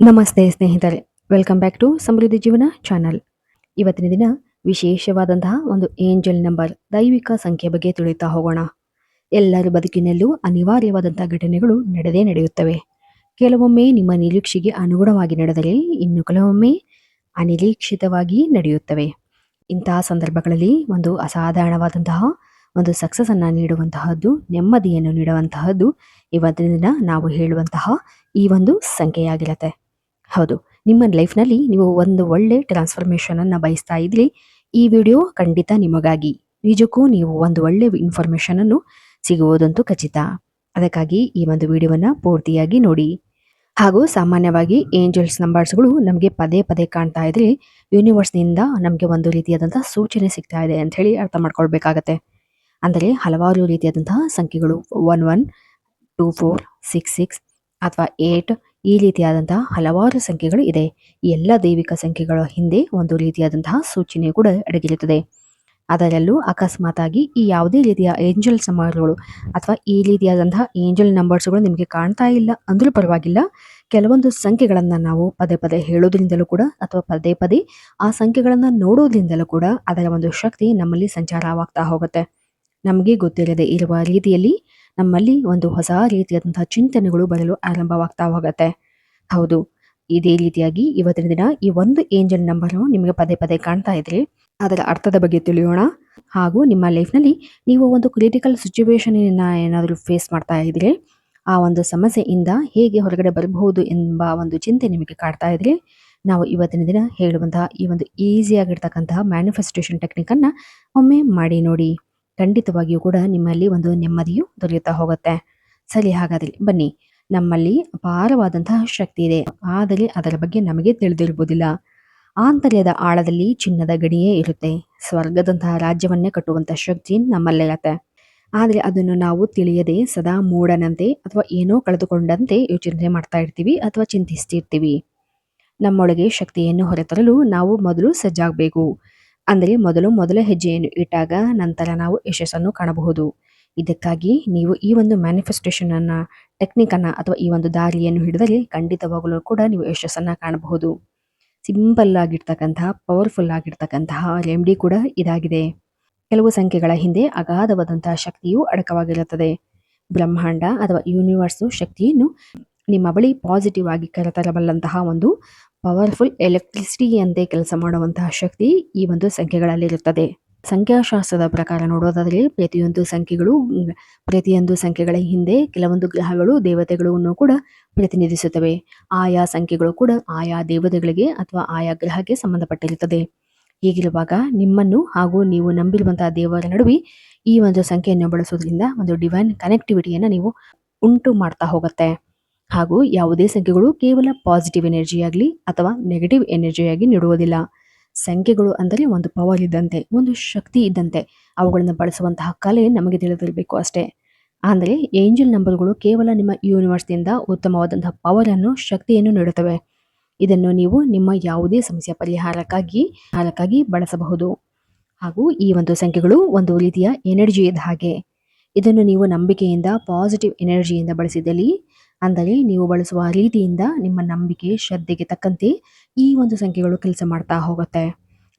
ನಮಸ್ತೆ ಸ್ನೇಹಿತರೆ, welcome back to ಸಮೃದ್ಧಿ ಜೀವನ ಚಾನಲ್. ಇವತ್ತಿನ ದಿನ ವಿಶೇಷವಾದಂತಹ ಒಂದು ಏಂಜಲ್ ನಂಬರ್ ದೈವಿಕ ಸಂಖ್ಯೆ ಬಗ್ಗೆ ತಿಳಿಯುತ್ತಾ ಹೋಗೋಣ. ಎಲ್ಲರ ಬದುಕಿನಲ್ಲೂ ಅನಿವಾರ್ಯವಾದಂತಹ ಘಟನೆಗಳು ನಡೆಯುತ್ತವೆ. ಕೆಲವೊಮ್ಮೆ ನಿಮ್ಮ ನಿರೀಕ್ಷೆಗೆ ಅನುಗುಣವಾಗಿ ನಡೆದರೆ, ಇನ್ನು ಕೆಲವೊಮ್ಮೆ ಅನಿರೀಕ್ಷಿತವಾಗಿ ನಡೆಯುತ್ತವೆ. ಇಂತಹ ಸಂದರ್ಭಗಳಲ್ಲಿ ಒಂದು ಅಸಾಧಾರಣವಾದಂತಹ ಒಂದು ಸಕ್ಸಸ್ ಅನ್ನ ನೀಡುವಂತಹದ್ದು, ನೆಮ್ಮದಿಯನ್ನು ನೀಡುವಂತಹದ್ದು ಇವತ್ತಿನ ದಿನ ನಾವು ಹೇಳುವಂತಹ ಈ ಒಂದು ಸಂಖ್ಯೆಯಾಗಿರುತ್ತೆ. ಹೌದು, ನಿಮ್ಮ ಲೈಫ್ನಲ್ಲಿ ನೀವು ಒಂದು ಒಳ್ಳೆ ಟ್ರಾನ್ಸ್ಫಾರ್ಮೇಷನ್ ಅನ್ನ ಬಯಸ್ತಾ ಇದ್ರಿ, ಈ ವಿಡಿಯೋ ಖಂಡಿತ ನಿಮಗಾಗಿ. ನಿಜಕ್ಕೂ ನೀವು ಒಂದು ಒಳ್ಳೆ ಇನ್ಫಾರ್ಮೇಶನ್ ಅನ್ನು ಸಿಗುವುದಂತೂ ಖಚಿತ. ಅದಕ್ಕಾಗಿ ಈ ಒಂದು ವಿಡಿಯೋವನ್ನ ಪೂರ್ತಿಯಾಗಿ ನೋಡಿ. ಹಾಗೂ ಸಾಮಾನ್ಯವಾಗಿ ಏಂಜಲ್ಸ್ ನಂಬರ್ಸ್ಗಳು ನಮಗೆ ಪದೇ ಪದೇ ಕಾಣ್ತಾ ಇದ್ರೆ ಯೂನಿವರ್ಸ್ನಿಂದ ನಮಗೆ ಒಂದು ರೀತಿಯಾದಂತಹ ಸೂಚನೆ ಸಿಗ್ತಾ ಇದೆ ಅಂತ ಹೇಳಿ ಅರ್ಥ ಮಾಡ್ಕೊಳ್ಬೇಕಾಗತ್ತೆ. ಅಂದರೆ ಹಲವಾರು ರೀತಿಯಾದಂತಹ ಸಂಖ್ಯೆಗಳು 11, 24, 66 ಅಥವಾ 8 ಈ ರೀತಿಯಾದಂತಹ ಹಲವಾರು ಸಂಖ್ಯೆಗಳು ಇದೆ. ಈ ಎಲ್ಲ ದೈವಿಕ ಸಂಖ್ಯೆಗಳ ಹಿಂದೆ ಒಂದು ರೀತಿಯಾದಂತಹ ಸೂಚನೆ ಕೂಡ ಅಡಗಿರುತ್ತದೆ. ಅದರಲ್ಲೂ ಅಕಸ್ಮಾತಾಗಿ ಈ ಯಾವುದೇ ರೀತಿಯ ಏಂಜಲ್ ನಂಬರ್ಗಳು ಅಥವಾ ಈ ರೀತಿಯಾದಂತಹ ಏಂಜಲ್ ನಂಬರ್ಸ್ಗಳು ನಿಮಗೆ ಕಾಣ್ತಾ ಇಲ್ಲ ಅಂದ್ರೂ ಪರವಾಗಿಲ್ಲ. ಕೆಲವೊಂದು ಸಂಖ್ಯೆಗಳನ್ನ ನಾವು ಪದೇ ಪದೇ ಹೇಳೋದ್ರಿಂದಲೂ ಕೂಡ ಅಥವಾ ಪದೇ ಪದೇ ಆ ಸಂಖ್ಯೆಗಳನ್ನ ನೋಡೋದ್ರಿಂದಲೂ ಕೂಡ ಅದರ ಒಂದು ಶಕ್ತಿ ನಮ್ಮಲ್ಲಿ ಸಂಚಾರವಾಗ್ತಾ ಹೋಗುತ್ತೆ. ನಮಗೆ ಗೊತ್ತಿರದೆ ಇರುವ ರೀತಿಯಲ್ಲಿ ನಮ್ಮಲ್ಲಿ ಒಂದು ಹೊಸ ರೀತಿಯಾದಂತಹ ಚಿಂತನೆಗಳು ಬರಲು ಆರಂಭವಾಗ್ತಾ ಹೋಗುತ್ತೆ. ಹೌದು, ಇದೇ ರೀತಿಯಾಗಿ ಇವತ್ತಿನ ದಿನ ಈ ಒಂದು ಏಂಜಲ್ ನಂಬರ್ ನಿಮಗೆ ಪದೇ ಪದೇ ಕಾಣ್ತಾ ಇದ್ರೆ ಅದರ ಅರ್ಥದ ಬಗ್ಗೆ ತಿಳಿಯೋಣ. ಹಾಗೂ ನಿಮ್ಮ ಲೈಫ್ನಲ್ಲಿ ನೀವು ಒಂದು ಕ್ರಿಟಿಕಲ್ ಸಿಚುವೇಶನ್ ಏನಾದರೂ ಫೇಸ್ ಮಾಡ್ತಾ ಇದ್ರೆ, ಆ ಒಂದು ಸಮಸ್ಯೆಯಿಂದ ಹೇಗೆ ಹೊರಗಡೆ ಬರಬಹುದು ಎಂಬ ಒಂದು ಚಿಂತೆ ನಿಮಗೆ ಕಾಡ್ತಾ ಇದ್ರೆ, ನಾವು ಇವತ್ತಿನ ದಿನ ಹೇಳುವಂತಹ ಈ ಒಂದು ಈಸಿಯಾಗಿರ್ತಕ್ಕಂತಹ ಮ್ಯಾನಿಫೆಸ್ಟೇಷನ್ ಟೆಕ್ನಿಕ್ ಅನ್ನ ಒಮ್ಮೆ ಮಾಡಿ ನೋಡಿ. ಖಂಡಿತವಾಗಿಯೂ ಕೂಡ ನಿಮ್ಮಲ್ಲಿ ಒಂದು ನೆಮ್ಮದಿಯು ದೊರೆಯುತ್ತಾ ಹೋಗುತ್ತೆ. ಸರಿ, ಹಾಗಾದ್ರೆ ಬನ್ನಿ. ನಮ್ಮಲ್ಲಿ ಅಪಾರವಾದಂತಹ ಶಕ್ತಿ ಇದೆ, ಆದರೆ ಅದರ ಬಗ್ಗೆ ನಮಗೆ ತಿಳಿದಿರುವುದಿಲ್ಲ. ಆಂತರ್ಯದ ಆಳದಲ್ಲಿ ಚಿನ್ನದ ಗಣಿಯೇ ಇರುತ್ತೆ. ಸ್ವರ್ಗದಂತಹ ರಾಜ್ಯವನ್ನೇ ಕಟ್ಟುವಂತಹ ಶಕ್ತಿ ನಮ್ಮಲ್ಲಿರತ್ತೆ. ಆದರೆ ಅದನ್ನು ನಾವು ತಿಳಿಯದೆ ಸದಾ ಮೂಢನಂತೆ ಅಥವಾ ಏನೋ ಕಳೆದುಕೊಂಡಂತೆ ಯೋಚನೆ ಮಾಡ್ತಾ ಇರ್ತೀವಿ ಅಥವಾ ಚಿಂತಿಸ್ತಿರ್ತೀವಿ. ನಮ್ಮೊಳಗೆ ಶಕ್ತಿಯನ್ನು ಹೊರತರಲು ನಾವು ಮೊದಲು ಸಜ್ಜಾಗಬೇಕು. ಅಂದರೆ ಮೊದಲ ಹೆಜ್ಜೆಯನ್ನು ಇಟ್ಟಾಗ ನಂತರ ನಾವು ಯಶಸ್ಸನ್ನು ಕಾಣಬಹುದು. ಇದಕ್ಕಾಗಿ ನೀವು ಈ ಒಂದು ಮ್ಯಾನಿಫೆಸ್ಟೇಷನ್ ಅನ್ನ ಟೆಕ್ನಿಕ್ ಅನ್ನ ಅಥವಾ ಈ ಒಂದು ದಾರಿಯನ್ನು ಹಿಡಿದರೆ ಖಂಡಿತವಾಗಲೂ ಕೂಡ ನೀವು ಯಶಸ್ಸನ್ನ ಕಾಣಬಹುದು. ಸಿಂಪಲ್ ಆಗಿರ್ತಕ್ಕಂತಹ ಪವರ್ಫುಲ್ ಆಗಿರ್ತಕ್ಕಂತಹ ರೆಮಿಡಿ ಕೂಡ ಇದಾಗಿದೆ. ಕೆಲವು ಸಂಖ್ಯೆಗಳ ಹಿಂದೆ ಅಗಾಧವಾದಂತಹ ಶಕ್ತಿಯು ಅಡಕವಾಗಿರುತ್ತದೆ. ಬ್ರಹ್ಮಾಂಡ ಅಥವಾ ಯೂನಿವರ್ಸ್ ಶಕ್ತಿಯನ್ನು ನಿಮ್ಮ ಬಳಿ ಪಾಸಿಟಿವ್ ಆಗಿ ಕರೆತರಬಲ್ಲಂತಹ ಒಂದು ಪವರ್ಫುಲ್ ಎಲೆಕ್ಟ್ರಿಸಿಟಿಯಂತೆ ಕೆಲಸ ಮಾಡುವಂತಹ ಶಕ್ತಿ ಈ ಒಂದು ಸಂಖ್ಯೆಗಳಲ್ಲಿರುತ್ತದೆ. ಸಂಖ್ಯಾಶಾಸ್ತ್ರದ ಪ್ರಕಾರ ನೋಡೋದಾದರೆ ಪ್ರತಿಯೊಂದು ಸಂಖ್ಯೆಗಳ ಹಿಂದೆ ಕೆಲವೊಂದು ಗ್ರಹಗಳು ದೇವತೆಗಳನ್ನು ಕೂಡ ಪ್ರತಿನಿಧಿಸುತ್ತವೆ. ಆಯಾ ಸಂಖ್ಯೆಗಳು ಕೂಡ ಆಯಾ ದೇವತೆಗಳಿಗೆ ಅಥವಾ ಆಯಾ ಗ್ರಹಕ್ಕೆ ಸಂಬಂಧಪಟ್ಟಿರುತ್ತದೆ. ಹೀಗಿರುವಾಗ ನಿಮ್ಮನ್ನು ಹಾಗೂ ನೀವು ನಂಬಿರುವಂತಹ ದೇವರ ನಡುವೆ ಈ ಒಂದು ಸಂಖ್ಯೆಯನ್ನು ಬಳಸೋದ್ರಿಂದ ಒಂದು ಡಿವೈನ್ ಕನೆಕ್ಟಿವಿಟಿಯನ್ನು ನೀವು ಉಂಟು ಮಾಡ್ತಾ ಹೋಗುತ್ತೆ. ಹಾಗೂ ಯಾವುದೇ ಸಂಖ್ಯೆಗಳು ಕೇವಲ ಪಾಸಿಟಿವ್ ಎನರ್ಜಿ ಆಗಲಿ ಅಥವಾ ನೆಗೆಟಿವ್ ಎನರ್ಜಿಯಾಗಿ ನೀಡುವುದಿಲ್ಲ. ಸಂಖ್ಯೆಗಳು ಅಂದರೆ ಒಂದು ಪವರ್ ಇದ್ದಂತೆ, ಒಂದು ಶಕ್ತಿ ಇದ್ದಂತೆ. ಅವುಗಳನ್ನು ಬಳಸುವಂತಹ ಕಲೆ ನಮಗೆ ತಿಳಿದಿರಬೇಕು ಅಷ್ಟೇ. ಅಂದರೆ ಏಂಜಲ್ ನಂಬರ್ಗಳು ಕೇವಲ ನಿಮ್ಮ ಯೂನಿವರ್ಸ್ನಿಂದ ಉತ್ತಮವಾದಂತಹ ಪವರ್ ಅನ್ನು, ಶಕ್ತಿಯನ್ನು ನೀಡುತ್ತವೆ. ಇದನ್ನು ನೀವು ನಿಮ್ಮ ಯಾವುದೇ ಸಮಸ್ಯೆ ಪರಿಹಾರಕ್ಕಾಗಿ ಬಳಸಬಹುದು. ಹಾಗೂ ಈ ಒಂದು ಸಂಖ್ಯೆಗಳು ಒಂದು ರೀತಿಯ ಎನರ್ಜಿ ಇದ್ದ ಹಾಗೆ. ಇದನ್ನು ನೀವು ನಂಬಿಕೆಯಿಂದ, ಪಾಸಿಟಿವ್ ಎನರ್ಜಿಯಿಂದ ಬಳಸಿದಲ್ಲಿ, ಅಂದರೆ ನೀವು ಬಳಸುವ ರೀತಿಯಿಂದ ನಿಮ್ಮ ನಂಬಿಕೆ, ಶ್ರದ್ಧೆಗೆ ತಕ್ಕಂತೆ ಈ ಒಂದು ಸಂಖ್ಯೆಗಳು ಕೆಲಸ ಮಾಡ್ತಾ ಹೋಗುತ್ತೆ.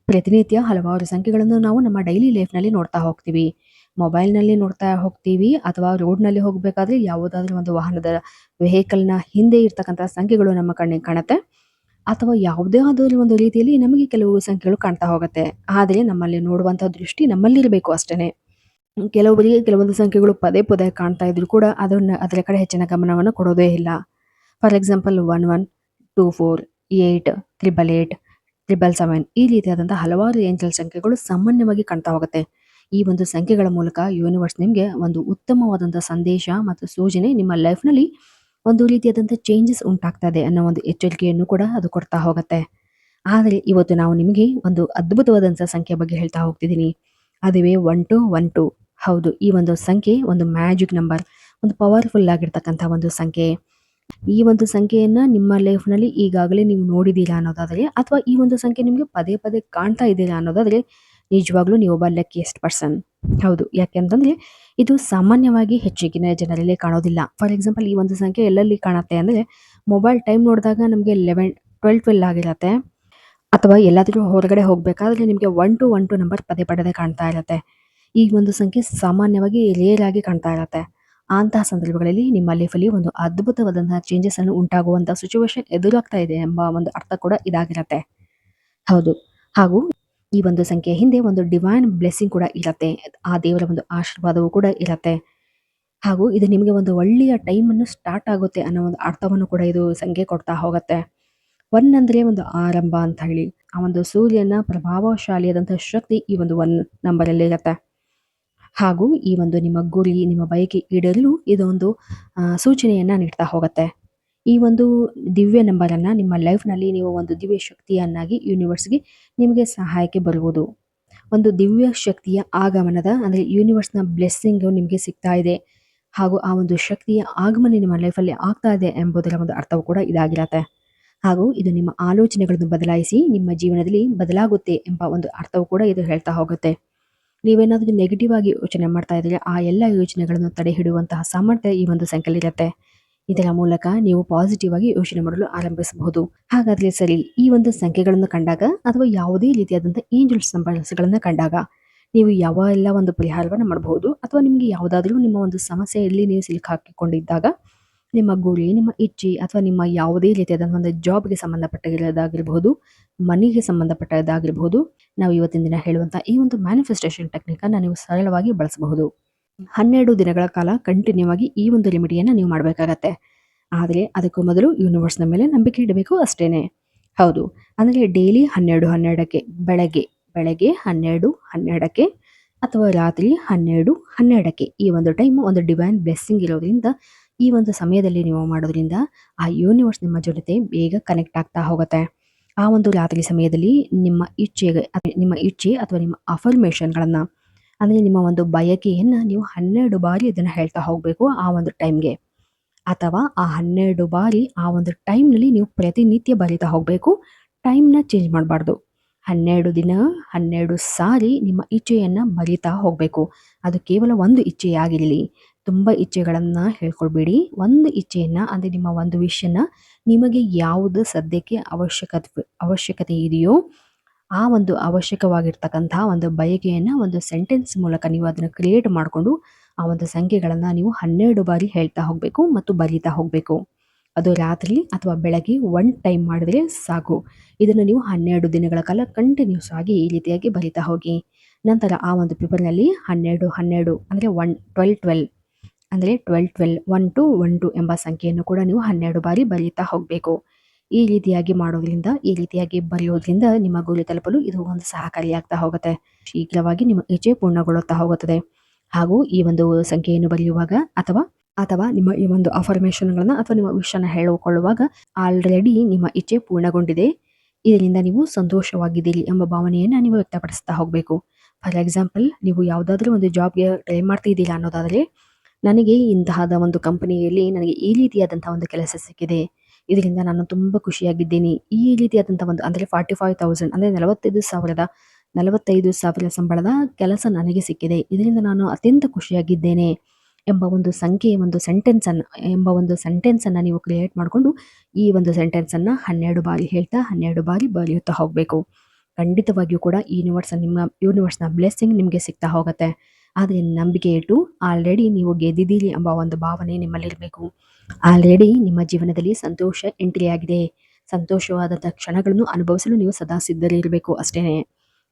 ಪ್ರತಿನಿತ್ಯ ಹಲವಾರು ಸಂಖ್ಯೆಗಳನ್ನು ನಾವು ನಮ್ಮ ಡೈಲಿ ಲೈಫ್ನಲ್ಲಿ ನೋಡ್ತಾ ಹೋಗ್ತೀವಿ. ಮೊಬೈಲ್ನಲ್ಲಿ ನೋಡ್ತಾ ಹೋಗ್ತೀವಿ ಅಥವಾ ರೋಡ್ನಲ್ಲಿ ಹೋಗಬೇಕಾದ್ರೆ ಯಾವುದಾದ್ರೂ ಒಂದು ವಾಹನದ ವೆಹಿಕಲ್ನ ಹಿಂದೆ ಇರ್ತಕ್ಕಂಥ ಸಂಖ್ಯೆಗಳು ನಮ್ಮ ಕಣ್ಣಿಗೆ ಕಾಣುತ್ತೆ. ಅಥವಾ ಯಾವುದೇ ಆದರೂ ಒಂದು ರೀತಿಯಲ್ಲಿ ನಮಗೆ ಕೆಲವು ಸಂಖ್ಯೆಗಳು ಕಾಣ್ತಾ ಹೋಗುತ್ತೆ. ಆದರೆ ನಮ್ಮಲ್ಲಿ ನೋಡುವಂತಹ ದೃಷ್ಟಿ ನಮ್ಮಲ್ಲಿರಬೇಕು ಅಷ್ಟೇ. ಕೆಲವರಿಗೆ ಕೆಲವೊಂದು ಸಂಖ್ಯೆಗಳು ಪದೇ ಪದೇ ಕಾಣ್ತಾ ಇದ್ರು ಕೂಡ ಅದರ ಕಡೆ ಹೆಚ್ಚಿನ ಗಮನವನ್ನು ಕೊಡೋದೇ ಇಲ್ಲ. ಫಾರ್ ಎಕ್ಸಾಂಪಲ್ 11, 24, 8, 888, 777 ಈ ರೀತಿಯಾದಂತಹ ಹಲವಾರು ಏಂಜಲ್ ಸಂಖ್ಯೆಗಳು ಸಾಮಾನ್ಯವಾಗಿ ಕಾಣ್ತಾ ಹೋಗುತ್ತೆ. ಈ ಒಂದು ಸಂಖ್ಯೆಗಳ ಮೂಲಕ ಯೂನಿವರ್ಸ್ ನಿಮಗೆ ಒಂದು ಉತ್ತಮವಾದಂತಹ ಸಂದೇಶ ಮತ್ತು ಸೂಚನೆ ನಿಮ್ಮ ಲೈಫ್ನಲ್ಲಿ ಒಂದು ರೀತಿಯಾದಂತಹ ಚೇಂಜಸ್ ಉಂಟಾಗ್ತದೆ ಅನ್ನೋ ಒಂದು ಎಚ್ಚರಿಕೆಯನ್ನು ಕೂಡ ಅದು ಕೊಡ್ತಾ ಹೋಗುತ್ತೆ. ಆದರೆ ಇವತ್ತು ನಾವು ನಿಮಗೆ ಒಂದು ಅದ್ಭುತವಾದಂತಹ ಸಂಖ್ಯೆ ಬಗ್ಗೆ ಹೇಳ್ತಾ ಹೋಗ್ತಿದ್ದೀನಿ. ಅದುವೇ 1212. ಹೌದು, ಈ ಒಂದು ಸಂಖ್ಯೆ ಒಂದು ಮ್ಯಾಜಿಕ್ ನಂಬರ್, ಒಂದು ಪವರ್ಫುಲ್ ಆಗಿರ್ತಕ್ಕಂಥ ಒಂದು ಸಂಖ್ಯೆ. ಈ ಒಂದು ಸಂಖ್ಯೆಯನ್ನ ನಿಮ್ಮ ಲೈಫ್ನಲ್ಲಿ ಈಗಾಗಲೇ ನೀವು ನೋಡಿದ್ದೀರಾ ಅನ್ನೋದಾದರೆ, ಅಥವಾ ಈ ಒಂದು ಸಂಖ್ಯೆ ನಿಮಗೆ ಪದೇ ಪದೇ ಕಾಣ್ತಾ ಇದ್ದೀರಾ ಅನ್ನೋದಾದರೆ, ನಿಜವಾಗ್ಲೂ ನೀವು ಒಬ್ಬ ಲಕ್ಕಿಯೆಸ್ಟ್ ಪರ್ಸನ್. ಹೌದು. ಯಾಕೆಂತಂದ್ರೆ ಇದು ಸಾಮಾನ್ಯವಾಗಿ ಹೆಚ್ಚಿಗಿನ ಜನರಲ್ಲಿ ಕಾಣೋದಿಲ್ಲ. ಫಾರ್ ಎಕ್ಸಾಂಪಲ್ ಈ ಒಂದು ಸಂಖ್ಯೆ ಎಲ್ಲೆಲ್ಲಿ ಕಾಣುತ್ತೆ ಅಂದ್ರೆ ಮೊಬೈಲ್ ಟೈಮ್ ನೋಡಿದಾಗ ನಮಗೆ 11, 12, 12 ಆಗಿರತ್ತೆ. ಅಥವಾ ಎಲ್ಲಾದರೂ ಹೊರಗಡೆ ಹೋಗಬೇಕಾದ್ರೆ ನಿಮಗೆ 1 ನಂಬರ್ ಪದೇ ಪದೇ ಕಾಣ್ತಾ ಇರತ್ತೆ. ಈ ಒಂದು ಸಂಖ್ಯೆ ಸಾಮಾನ್ಯವಾಗಿ ರೇರ್ ಆಗಿ ಕಾಣ್ತಾ ಇರತ್ತೆ. ಅಂತಹ ಸಂದರ್ಭಗಳಲ್ಲಿ ನಿಮ್ಮ ಲೈಫಲ್ಲಿ ಒಂದು ಅದ್ಭುತವಾದಂತಹ ಚೇಂಜಸ್ ಅನ್ನು ಉಂಟಾಗುವಂತ ಸಿಚುವೇಶನ್ ಎದುರಾಗ್ತಾ ಇದೆ ಎಂಬ ಒಂದು ಅರ್ಥ ಕೂಡ ಇದಾಗಿರತ್ತೆ. ಹೌದು. ಹಾಗೂ ಈ ಒಂದು ಸಂಖ್ಯೆಯ ಹಿಂದೆ ಒಂದು ಡಿವೈನ್ ಬ್ಲೆಸ್ಸಿಂಗ್ ಕೂಡ ಇರತ್ತೆ. ಆ ದೇವರ ಒಂದು ಆಶೀರ್ವಾದವೂ ಕೂಡ ಇರತ್ತೆ. ಹಾಗೂ ಇದು ನಿಮಗೆ ಒಂದು ಒಳ್ಳೆಯ ಟೈಮನ್ನು ಸ್ಟಾರ್ಟ್ ಆಗುತ್ತೆ ಅನ್ನೋ ಒಂದು ಅರ್ಥವನ್ನು ಕೂಡ ಇದು ಸಂಖ್ಯೆ ಕೊಡ್ತಾ ಹೋಗುತ್ತೆ. 1 ಅಂದ್ರೆ ಒಂದು ಆರಂಭ ಅಂತ ಹೇಳಿ. ಆ ಒಂದು ಸೂರ್ಯನ ಪ್ರಭಾವಶಾಲಿಯಾದಂತಹ ಶಕ್ತಿ ಈ ಒಂದು 1 ನಂಬರಲ್ಲಿ ಇರತ್ತೆ. ಹಾಗೂ ಈ ಒಂದು ನಿಮ್ಮ ಗುರಿ, ನಿಮ್ಮ ಬಯಕೆ ಈಡೇರಲು ಇದೊಂದು ಸೂಚನೆಯನ್ನ ನೀಡ್ತಾ ಹೋಗುತ್ತೆ. ಈ ಒಂದು ದಿವ್ಯ ನಂಬರನ್ನ ನಿಮ್ಮ ಲೈಫ್‌ನಲ್ಲಿ ನೀವು ಒಂದು ದಿವ್ಯ ಶಕ್ತಿಯನ್ನಾಗಿ ಯೂನಿವರ್ಸ್‌ಗೆ ನಿಮಗೆ ಸಹಾಯಕ್ಕೆ ಬರುವುದು. ಒಂದು ದಿವ್ಯ ಶಕ್ತಿಯ ಆಗಮನದ ಅಂದ್ರೆ ಯೂನಿವರ್ಸ್‌ನ ಬ್ಲೆಸ್ಸಿಂಗ್ ನಿಮಗೆ ಸಿಗ್ತಾ ಇದೆ. ಹಾಗೂ ಆ ಒಂದು ಶಕ್ತಿಯ ಆಗಮನ ನಿಮ್ಮ ಲೈಫಲ್ಲಿ ಆಗ್ತಾ ಇದೆ ಎಂಬುದರ ಒಂದು ಅರ್ಥವು ಕೂಡ ಇದಾಗಿರತ್ತೆ. ಹಾಗೂ ಇದು ನಿಮ್ಮ ಆಲೋಚನೆಗಳನ್ನು ಬದಲಾಯಿಸಿ ನಿಮ್ಮ ಜೀವನದಲ್ಲಿ ಬದಲಾಗುತ್ತೆ ಎಂಬ ಒಂದು ಅರ್ಥವು ಕೂಡ ಇದು ಹೇಳ್ತಾ ಹೋಗುತ್ತೆ. ನೀವೇನಾದರೂ ನೆಗೆಟಿವ್ ಆಗಿ ಯೋಚನೆ ಮಾಡ್ತಾ ಇದ್ರೆ ಆ ಎಲ್ಲ ಯೋಚನೆಗಳನ್ನು ತಡೆ ಹಿಡಿಯುವಂತಹ ಸಾಮರ್ಥ್ಯ ಈ ಒಂದು ಸಂಖ್ಯೆಯಲ್ಲಿರುತ್ತೆ. ಇದರ ಮೂಲಕ ನೀವು ಪಾಸಿಟಿವ್ ಆಗಿ ಯೋಚನೆ ಮಾಡಲು ಆರಂಭಿಸಬಹುದು. ಹಾಗಾದ್ರೆ ಸರಿ, ಈ ಒಂದು ಸಂಖ್ಯೆಗಳನ್ನು ಕಂಡಾಗ ಅಥವಾ ಯಾವುದೇ ರೀತಿಯಾದಂತಹ ಏಂಜಲ್ಸ್ ನಂಬರ್ಸ್‌ಗಳನ್ನ ಕಂಡಾಗ ನೀವು ಯಾವ ಎಲ್ಲ ಒಂದು ಪರಿಹಾರವನ್ನ ಮಾಡಬಹುದು ಅಥವಾ ನಿಮಗೆ ಯಾವುದಾದ್ರೂ ನಿಮ್ಮ ಒಂದು ಸಮಸ್ಯೆಯಲ್ಲಿ ನೀವು ಸಿಲುಕಾಕಿಕೊಂಡಿದ್ದಾಗ ನಿಮ್ಮ ಗುರಿ, ನಿಮ್ಮ ಇಚ್ಛೆ ಅಥವಾ ನಿಮ್ಮ ಯಾವುದೇ ರೀತಿಯಾದಂತಹ ಒಂದು ಜಾಬ್‌ಗೆ ಸಂಬಂಧಪಟ್ಟಿರೋದಾಗಿರಬಹುದು, ಮನಿಗೆ ಸಂಬಂಧಪಟ್ಟದ್ದಾಗಿರಬಹುದು, ನಾವು ಇವತ್ತಿನ ದಿನ ಹೇಳುವಂತಹ ಈ ಒಂದು ಮ್ಯಾನಿಫೆಸ್ಟೇಷನ್ ಟೆಕ್ನಿಕ್ ಅನ್ನ ನೀವು ಸರಳವಾಗಿ ಬಳಸಬಹುದು. 12 ದಿನಗಳ ಕಾಲ ಕಂಟಿನ್ಯೂ ಆಗಿ ಈ ಒಂದು ರೆಮಿಡಿಯನ್ನ ನೀವು ಮಾಡಬೇಕಾಗತ್ತೆ. ಆದರೆ ಅದಕ್ಕೂ ಮೊದಲು ಯೂನಿವರ್ಸ್‌ನ ಮೇಲೆ ನಂಬಿಕೆ ಇಡಬೇಕು ಅಷ್ಟೇನೆ. ಹೌದು. ಅಂದ್ರೆ ಡೈಲಿ 12:12ಕ್ಕೆ ಬೆಳಗ್ಗೆ 12:12ಕ್ಕೆ ಅಥವಾ ರಾತ್ರಿ 12:12ಕ್ಕೆ ಈ ಒಂದು ಟೈಮ್ ಒಂದು ಡಿವೈನ್ ಬ್ಲೆಸ್ಸಿಂಗ್ ಇರೋದ್ರಿಂದ ಈ ಒಂದು ಸಮಯದಲ್ಲಿ ನೀವು ಮಾಡೋದ್ರಿಂದ ಆ ಯೂನಿವರ್ಸ್ ನಿಮ್ಮ ಜೊತೆ ಬೇಗ ಕನೆಕ್ಟ್ ಆಗ್ತಾ ಹೋಗುತ್ತೆ. ಆ ಒಂದು ರಾತ್ರಿ ಸಮಯದಲ್ಲಿ ನಿಮ್ಮ ಇಚ್ಛೆ ಅಥವಾ ನಿಮ್ಮ ಅಫರ್ಮೇಷನ್‌ಗಳನ್ನ ಅಂದ್ರೆ ನಿಮ್ಮ ಒಂದು ಬಯಕೆಯನ್ನ ನೀವು 12 ಬಾರಿ ಅದನ್ನ ಹೇಳ್ತಾ ಹೋಗ್ಬೇಕು ಆ ಒಂದು ಟೈಮ್‌ಗೆ. ಅಥವಾ ಆ 12 ಬಾರಿ ಆ ಒಂದು ಟೈಮ್‌ನಲ್ಲಿ ನೀವು ಪ್ರತಿನಿತ್ಯ ಬರೀತಾ ಹೋಗ್ಬೇಕು. ಟೈಮ್‌ನ ಚೇಂಜ್ ಮಾಡಬಾರ್ದು. 12 ದಿನ 12 ಸಾರಿ ನಿಮ್ಮ ಇಚ್ಛೆಯನ್ನ ಬರೀತಾ ಹೋಗ್ಬೇಕು. ಅದು ಕೇವಲ ಒಂದು ಇಚ್ಛೆಯಾಗಿರಲಿ. ತುಂಬಾ ಇಚ್ಛೆಗಳನ್ನ ಹೇಳ್ಕೊಳ್ಬೇಡಿ. ಒಂದು ಇಚ್ಛೆಯನ್ನ ಅಂದ್ರೆ ನಿಮ್ಮ ಒಂದು ವಿಷಯನ ನಿಮಗೆ ಯಾವುದು ಸದ್ಯಕ್ಕೆ ಅವಶ್ಯಕತೆ ಇದೆಯೋ ಆ ಒಂದು ಅವಶ್ಯಕವಾಗಿರ್ತಕ್ಕಂತಹ ಒಂದು ಬಯಕೆಯನ್ನ ಒಂದು ಸೆಂಟೆನ್ಸ್ ಮೂಲಕ ನೀವು ಅದನ್ನ ಕ್ರಿಯೇಟ್ ಮಾಡಿಕೊಂಡು ಆ ಒಂದು ಸಂಖ್ಯೆಗಳನ್ನ ನೀವು 12 ಬಾರಿ ಹೇಳ್ತಾ ಹೋಗ್ಬೇಕು ಮತ್ತು ಬರೀತಾ ಹೋಗ್ಬೇಕು. ಅದು ರಾತ್ರಿ ಅಥವಾ ಬೆಳಗ್ಗೆ 1 ಟೈಮ್ ಮಾಡಿದ್ರೆ ಸಾಕು. ಇದನ್ನು ನೀವು 12 ದಿನಗಳ ಕಾಲ ಕಂಟಿನ್ಯೂಸ್ ಆಗಿ ಈ ರೀತಿಯಾಗಿ ಬರೀತಾ ಹೋಗಿ. ನಂತರ ಆ ಒಂದು ಪೇಪರ್‌ನಲ್ಲಿ 12, 12 ಅಂದ್ರೆ 1 12, 12 ಅಂದ್ರೆ 12, 12 1, 2, 1, 2 ಎಂಬ ಸಂಖ್ಯೆಯನ್ನು ಕೂಡ ನೀವು 12 ಬಾರಿ ಬರೀತಾ ಹೋಗ್ಬೇಕು. ಈ ರೀತಿಯಾಗಿ ಮಾಡೋದ್ರಿಂದ, ಈ ರೀತಿಯಾಗಿ ಬರೆಯೋದ್ರಿಂದ ನಿಮ್ಮ ಗುರಿ ತಲುಪಲು ಇದು ಒಂದು ಸಹಕಾರಿಯಾಗ್ತಾ ಹೋಗುತ್ತೆ. ಶೀಘ್ರವಾಗಿ ನಿಮ್ಮ ಇಚ್ಛೆ ಪೂರ್ಣಗೊಳ್ಳುತ್ತಾ ಹೋಗುತ್ತದೆ. ಹಾಗೂ ಈ ಒಂದು ಸಂಖ್ಯೆಯನ್ನು ಬರೆಯುವಾಗ ಅಥವಾ ಅಥವಾ ನಿಮ್ಮ ಈ ಒಂದು ಅಫರ್ಮೇಷನ್‌ಗಳನ್ನ ಅಥವಾ ನಿಮ್ಮ ವಿಷಯನ ಹೇಳಿಕೊಳ್ಳುವಾಗ ಆಲ್ರೆಡಿ ನಿಮ್ಮ ಇಚ್ಛೆ ಪೂರ್ಣಗೊಂಡಿದೆ. ಇದರಿಂದ ನೀವು ಸಂತೋಷವಾಗಿದ್ದೀರಿ ಎಂಬ ಭಾವನೆಯನ್ನ ನೀವು ವ್ಯಕ್ತಪಡಿಸ್ತಾ ಹೋಗ್ಬೇಕು. ಫಾರ್ ಎಕ್ಸಾಂಪಲ್ ನೀವು ಯಾವುದಾದ್ರೂ ಒಂದು ಜಾಬ್‌ಗೆ ಟ್ರೈ ಮಾಡ್ತಿದ್ದೀರಾ ಅನ್ನೋದಾದ್ರೆ, ನನಗೆ ಇಂತಹದ ಒಂದು ಕಂಪನಿಯಲ್ಲಿ ನನಗೆ ಈ ರೀತಿಯಾದಂತಹ ಒಂದು ಕೆಲಸ ಸಿಕ್ಕಿದೆ. ಇದರಿಂದ ನಾನು ತುಂಬಾ ಖುಷಿಯಾಗಿದ್ದೀನಿ. ಈ ರೀತಿಯಾದಂತಹ ಒಂದು ಅಂದ್ರೆ 45,000 ಅಂದ್ರೆ 45,000 ಸಂಬಳದ ಕೆಲಸ ನನಗೆ ಸಿಕ್ಕಿದೆ. ಇದರಿಂದ ನಾನು ಅತ್ಯಂತ ಖುಷಿಯಾಗಿದ್ದೇನೆ ಎಂಬ ಒಂದು ಸೆಂಟೆನ್ಸ್ ಅನ್ನ ನೀವು ಕ್ರಿಯೇಟ್ ಮಾಡಿಕೊಂಡು ಈ ಒಂದು ಸೆಂಟೆನ್ಸ್ ಅನ್ನ 12 ಬಾರಿ ಹೇಳ್ತಾ 12 ಬಾರಿ ಬರೆಯುತ್ತಾ ಹೋಗ್ಬೇಕು. ಖಂಡಿತವಾಗಿಯೂ ಕೂಡ ಯೂನಿವರ್ಸ್‌ನ ಬ್ಲೆಸ್ಸಿಂಗ್ ನಿಮಗೆ ಸಿಗ್ತಾ ಹೋಗುತ್ತೆ. ಆದರೆ ನಂಬಿಕೆ ಇಟ್ಟು ಆಲ್ರೆಡಿ ನೀವು ಗೆದ್ದಿದ್ದೀರಿ ಎಂಬ ಒಂದು ಭಾವನೆ ನಿಮ್ಮಲ್ಲಿರಬೇಕು. ಆಲ್ರೆಡಿ ನಿಮ್ಮ ಜೀವನದಲ್ಲಿ ಸಂತೋಷ ಎಂಟ್ರಿ ಆಗಿದೆ. ಸಂತೋಷವಾದಂತಹ ಕ್ಷಣಗಳನ್ನು ಅನುಭವಿಸಲು ನೀವು ಸದಾ ಸಿದ್ಧರಿರಬೇಕು ಅಷ್ಟೇನೆ.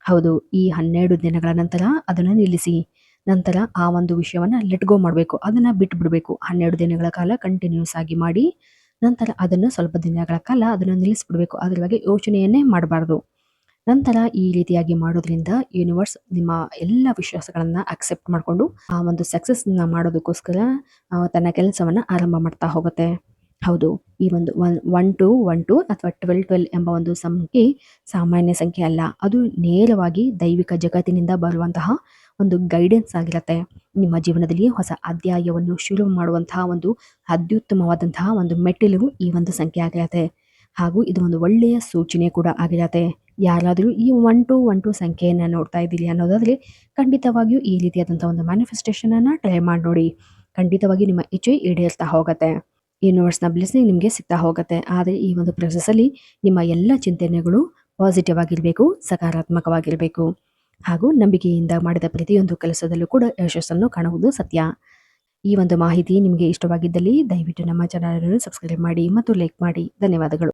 ಹೌದು. ಈ 12 ದಿನಗಳ ನಂತರ ಅದನ್ನ ನಿಲ್ಲಿಸಿ. ನಂತರ ಆ ಒಂದು ವಿಷಯವನ್ನ ಲೆಟ್ ಗೋ ಮಾಡಬೇಕು. ಅದನ್ನ ಬಿಟ್ಬಿಡ್ಬೇಕು. 12 ದಿನಗಳ ಕಾಲ ಕಂಟಿನ್ಯೂಸ್ ಆಗಿ ಮಾಡಿ ನಂತರ ಅದನ್ನು ಸ್ವಲ್ಪ ದಿನಗಳ ಕಾಲ ಅದನ್ನ ನಿಲ್ಲಿಸ್ಬಿಡ್ಬೇಕು. ಅದ್ರ ಬಗ್ಗೆ ಯೋಚನೆಯನ್ನೇ ಮಾಡಬಾರ್ದು. ನಂತರ ಈ ರೀತಿಯಾಗಿ ಮಾಡೋದ್ರಿಂದ ಯೂನಿವರ್ಸ್ ನಿಮ್ಮ ಎಲ್ಲ ವಿಶ್ವಾಸಗಳನ್ನ ಅಕ್ಸೆಪ್ಟ್ ಮಾಡ್ಕೊಂಡು ಆ ಒಂದು ಸಕ್ಸಸ್‌ನ ಮಾಡೋದಕ್ಕೋಸ್ಕರ ತನ್ನ ಕೆಲಸವನ್ನ ಆರಂಭ ಮಾಡ್ತಾ ಹೋಗುತ್ತೆ. ಹೌದು. ಈ ಒಂದು 1, 2 ಅಥವಾ 12, 12 ಎಂಬ ಒಂದು ಸಂಖ್ಯೆ ಸಾಮಾನ್ಯ ಸಂಖ್ಯೆ ಅಲ್ಲ. ಅದು ನೇರವಾಗಿ ದೈವಿಕ ಜಗತ್ತಿನಿಂದ ಬರುವಂತಹ ಒಂದು ಗೈಡೆನ್ಸ್ ಆಗಿರತ್ತೆ. ನಿಮ್ಮ ಜೀವನದಲ್ಲಿ ಹೊಸ ಅಧ್ಯಾಯವನ್ನು ಶುರು ಮಾಡುವಂತಹ ಒಂದು ಅತ್ಯುತ್ತಮವಾದಂತಹ ಒಂದು ಮೆಟ್ಟಿಲು ಈ ಒಂದು ಸಂಖ್ಯೆ ಆಗಿರತ್ತೆ. ಹಾಗೂ ಇದು ಒಂದು ಒಳ್ಳೆಯ ಸೂಚನೆ ಕೂಡ ಆಗಿರತ್ತೆ. ಯಾರಾದರೂ ಈ 1 ಸಂಖ್ಯೆಯನ್ನು ನೋಡ್ತಾ ಇದ್ದೀರಿ ಅನ್ನೋದಾದರೆ ಖಂಡಿತವಾಗಿಯೂ ಈ ರೀತಿಯಾದಂಥ ಒಂದು ಮ್ಯಾನಿಫೆಸ್ಟೇಷನನ್ನು ಟ್ರೈ ಮಾಡಿ ನೋಡಿ. ಖಂಡಿತವಾಗಿಯೂ ನಿಮ್ಮ ಇಚ್ಛೆ ಈಡೇರ್ತಾ ಹೋಗುತ್ತೆ. ಯೂನಿವರ್ಸ್ನ ಬ್ಲೆಸ್ಸಿಂಗ್ ನಿಮಗೆ ಸಿಗ್ತಾ ಹೋಗುತ್ತೆ. ಆದರೆ ಈ ಒಂದು ಪ್ರೊಸೆಸ್ಸಲ್ಲಿ ನಿಮ್ಮ ಎಲ್ಲ ಚಿಂತನೆಗಳು ಪಾಸಿಟಿವ್ ಆಗಿರಬೇಕು, ಸಕಾರಾತ್ಮಕವಾಗಿರಬೇಕು ಹಾಗೂ ನಂಬಿಕೆಯಿಂದ ಮಾಡಿದ ಪ್ರತಿಯೊಂದು ಕೆಲಸದಲ್ಲೂ ಕೂಡ ಯಶಸ್ಸನ್ನು ಕಾಣುವುದು ಸತ್ಯ. ಈ ಒಂದು ಮಾಹಿತಿ ನಿಮಗೆ ಇಷ್ಟವಾಗಿದ್ದಲ್ಲಿ ದಯವಿಟ್ಟು ನಮ್ಮ ಚಾನಲನ್ನು ಸಬ್ಸ್ಕ್ರೈಬ್ ಮಾಡಿ ಮತ್ತು ಲೈಕ್ ಮಾಡಿ. ಧನ್ಯವಾದಗಳು.